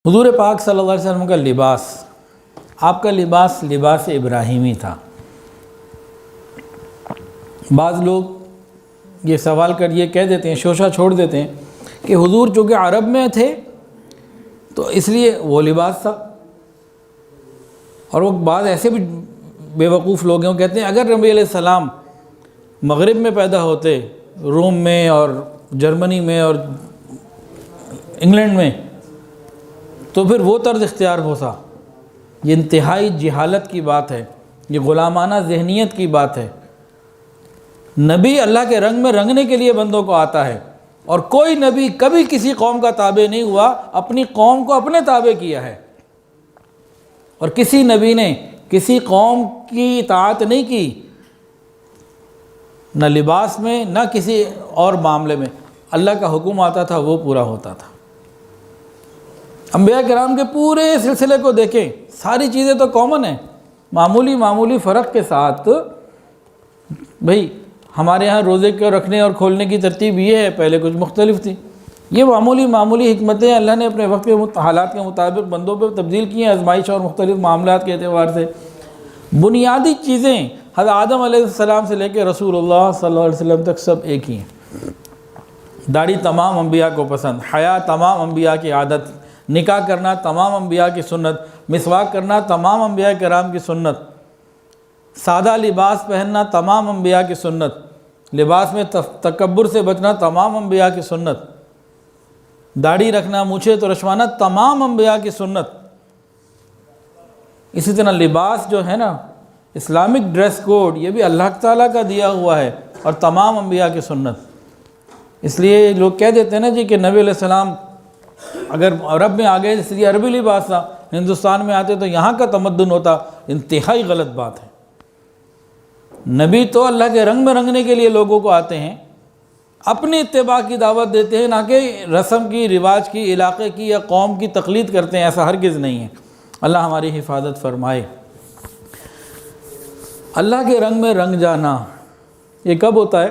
حضور پاک صلی اللہ علیہ وسلم کا لباس، آپ کا لباس لباس ابراہیمی تھا۔ بعض لوگ یہ سوال کر یہ کہہ دیتے ہیں، شوشہ چھوڑ دیتے ہیں کہ حضور چونکہ عرب میں تھے تو اس لیے وہ لباس تھا، اور وہ بعض ایسے بھی بیوقوف لوگ ہیں وہ کہتے ہیں اگر نبی علیہ السلام مغرب میں پیدا ہوتے، روم میں اور جرمنی میں اور انگلینڈ میں، تو پھر وہ طرز اختیار ہوتا۔ یہ انتہائی جہالت کی بات ہے، یہ غلامانہ ذہنیت کی بات ہے۔ نبی اللہ کے رنگ میں رنگنے کے لیے بندوں کو آتا ہے، اور کوئی نبی کبھی کسی قوم کا تابع نہیں ہوا، اپنی قوم کو اپنے تابع کیا ہے، اور کسی نبی نے کسی قوم کی اطاعت نہیں کی، نہ لباس میں نہ کسی اور معاملے میں۔ اللہ کا حکم آتا تھا وہ پورا ہوتا تھا۔ انبیاء کرام کے پورے سلسلے کو دیکھیں، ساری چیزیں تو کامن ہیں، معمولی فرق کے ساتھ۔ بھئی ہمارے ہاں روزے کے رکھنے اور کھولنے کی ترتیب یہ ہے، پہلے کچھ مختلف تھی۔ یہ معمولی حکمتیں اللہ نے اپنے وقت کے حالات کے مطابق بندوں پہ تبدیل کی ہیں، آزمائش اور مختلف معاملات کے اعتبار سے۔ بنیادی چیزیں حضرت آدم علیہ السلام سے لے کے رسول اللہ صلی اللہ علیہ وسلم تک سب ایک ہی ہیں۔ داڑھی تمام انبیاء کو پسند، حیا تمام انبیاء کی عادت، نکاح کرنا تمام انبیاء کی سنت، مسواک کرنا تمام انبیاء کرام کی سنت، سادہ لباس پہننا تمام انبیاء کی سنت، لباس میں تکبر سے بچنا تمام انبیاء کی سنت، داڑھی رکھنا، مونچھیں ترشوانا تمام انبیاء کی سنت۔ اسی طرح لباس جو ہے نا، اسلامک ڈریس کوڈ، یہ بھی اللہ تعالیٰ کا دیا ہوا ہے اور تمام انبیاء کی سنت۔ اس لیے لوگ کہہ دیتے ہیں نا جی کہ نبی علیہ السلام اگر عرب میں آ گئے اس لیے عربی لباس تھا، ہندوستان میں آتے تو یہاں کا تمدن ہوتا، انتہائی غلط بات ہے۔ نبی تو اللہ کے رنگ میں رنگنے کے لیے لوگوں کو آتے ہیں، اپنی اتباع کی دعوت دیتے ہیں، نہ کہ رسم کی، رواج کی، علاقے کی یا قوم کی تقلید کرتے ہیں، ایسا ہرگز نہیں ہے۔ اللہ ہماری حفاظت فرمائے۔ اللہ کے رنگ میں رنگ جانا یہ کب ہوتا ہے؟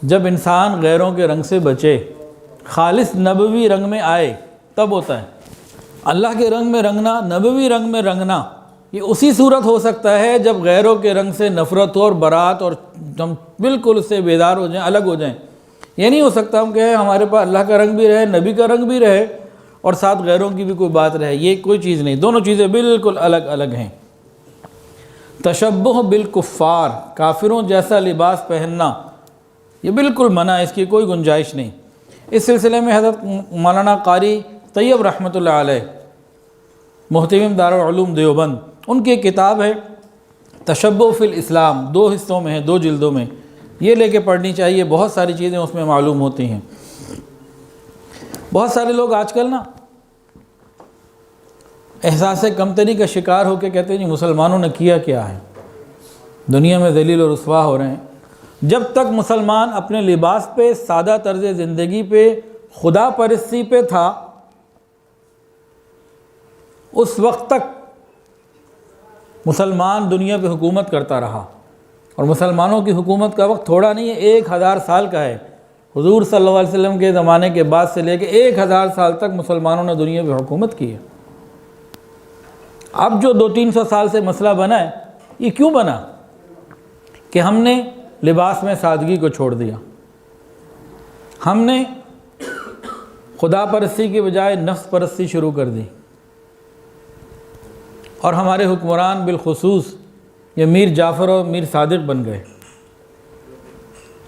جب انسان غیروں کے رنگ سے بچے، خالص نبوی رنگ میں آئے، تب ہوتا ہے۔ اللہ کے رنگ میں رنگنا، نبوی رنگ میں رنگنا، یہ اسی صورت ہو سکتا ہے جب غیروں کے رنگ سے نفرت ہو اور برات، اور ہم بالکل اس سے بیدار ہو جائیں، الگ ہو جائیں۔ یہ نہیں ہو سکتا ہم کہیں ہمارے پاس اللہ کا رنگ بھی رہے، نبی کا رنگ بھی رہے، اور ساتھ غیروں کی بھی کوئی بات رہے۔ یہ کوئی چیز نہیں، دونوں چیزیں بالکل الگ الگ ہیں۔ تشبہ بالکفار، کافروں جیسا لباس پہننا، یہ بالکل منع ہے، اس کی کوئی گنجائش نہیں۔ اس سلسلے میں حضرت مولانا قاری طیب رحمۃ اللہ علیہ، محتمم دارالعلوم دیوبند، ان کی کتاب ہے تشبہ فی الاسلام، 2 حصوں میں ہے، 2 جلدوں میں، یہ لے کے پڑھنی چاہیے، بہت ساری چیزیں اس میں معلوم ہوتی ہیں۔ بہت سارے لوگ آج کل نا احساس کمتری کا شکار ہو کے کہتے ہیں جی مسلمانوں نے کیا کیا ہے، دنیا میں ذلیل و رسوا ہو رہے ہیں۔ جب تک مسلمان اپنے لباس پہ، سادہ طرز زندگی پہ، خدا پرستی پہ تھا، اس وقت تک مسلمان دنیا پہ حکومت کرتا رہا، اور مسلمانوں کی حکومت کا وقت تھوڑا نہیں ہے، 1000 سال کا ہے۔ حضور صلی اللہ علیہ وسلم کے زمانے کے بعد سے لے کے 1000 سال تک مسلمانوں نے دنیا پہ حکومت کی ہے۔ اب جو 200-300 سال سے مسئلہ بنا ہے، یہ کیوں بنا؟ کہ ہم نے لباس میں سادگی کو چھوڑ دیا، ہم نے خدا پرستی کی بجائے نفس پرستی شروع کر دی، اور ہمارے حکمران بالخصوص یہ میر جعفر اور میر صادق بن گئے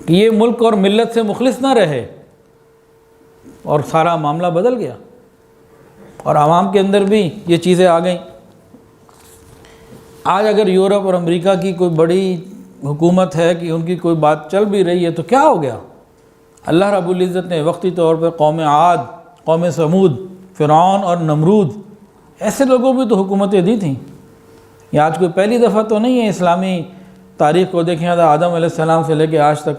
کہ یہ ملک اور ملت سے مخلص نہ رہے، اور سارا معاملہ بدل گیا، اور عوام کے اندر بھی یہ چیزیں آ گئیں۔ آج اگر یورپ اور امریکہ کی کوئی بڑی حکومت ہے کہ ان کی کوئی بات چل بھی رہی ہے تو کیا ہو گیا؟ اللہ رب العزت نے وقتی طور پہ قوم عاد، قوم سمود، فرعون اور نمرود، ایسے لوگوں بھی تو حکومتیں دی تھیں۔ یہ آج کوئی پہلی دفعہ تو نہیں ہے، اسلامی تاریخ کو دیکھیں حضرت آدم علیہ السلام سے لے کے آج تک،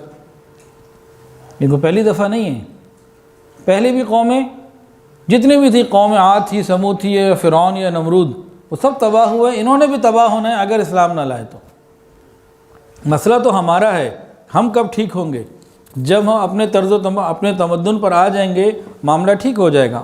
یہ کوئی پہلی دفعہ نہیں ہے۔ پہلے بھی قومیں جتنی بھی تھی، قوم عاد تھی، سمود تھی، یا فرعون یا نمرود، وہ سب تباہ ہوئے، انہوں نے بھی تباہ ہونا ہے اگر اسلام نہ لائے تو۔ مسئلہ تو ہمارا ہے، ہم کب ٹھیک ہوں گے؟ جب ہم اپنے طرز و اپنے تمدن پر آ جائیں گے، معاملہ ٹھیک ہو جائے گا۔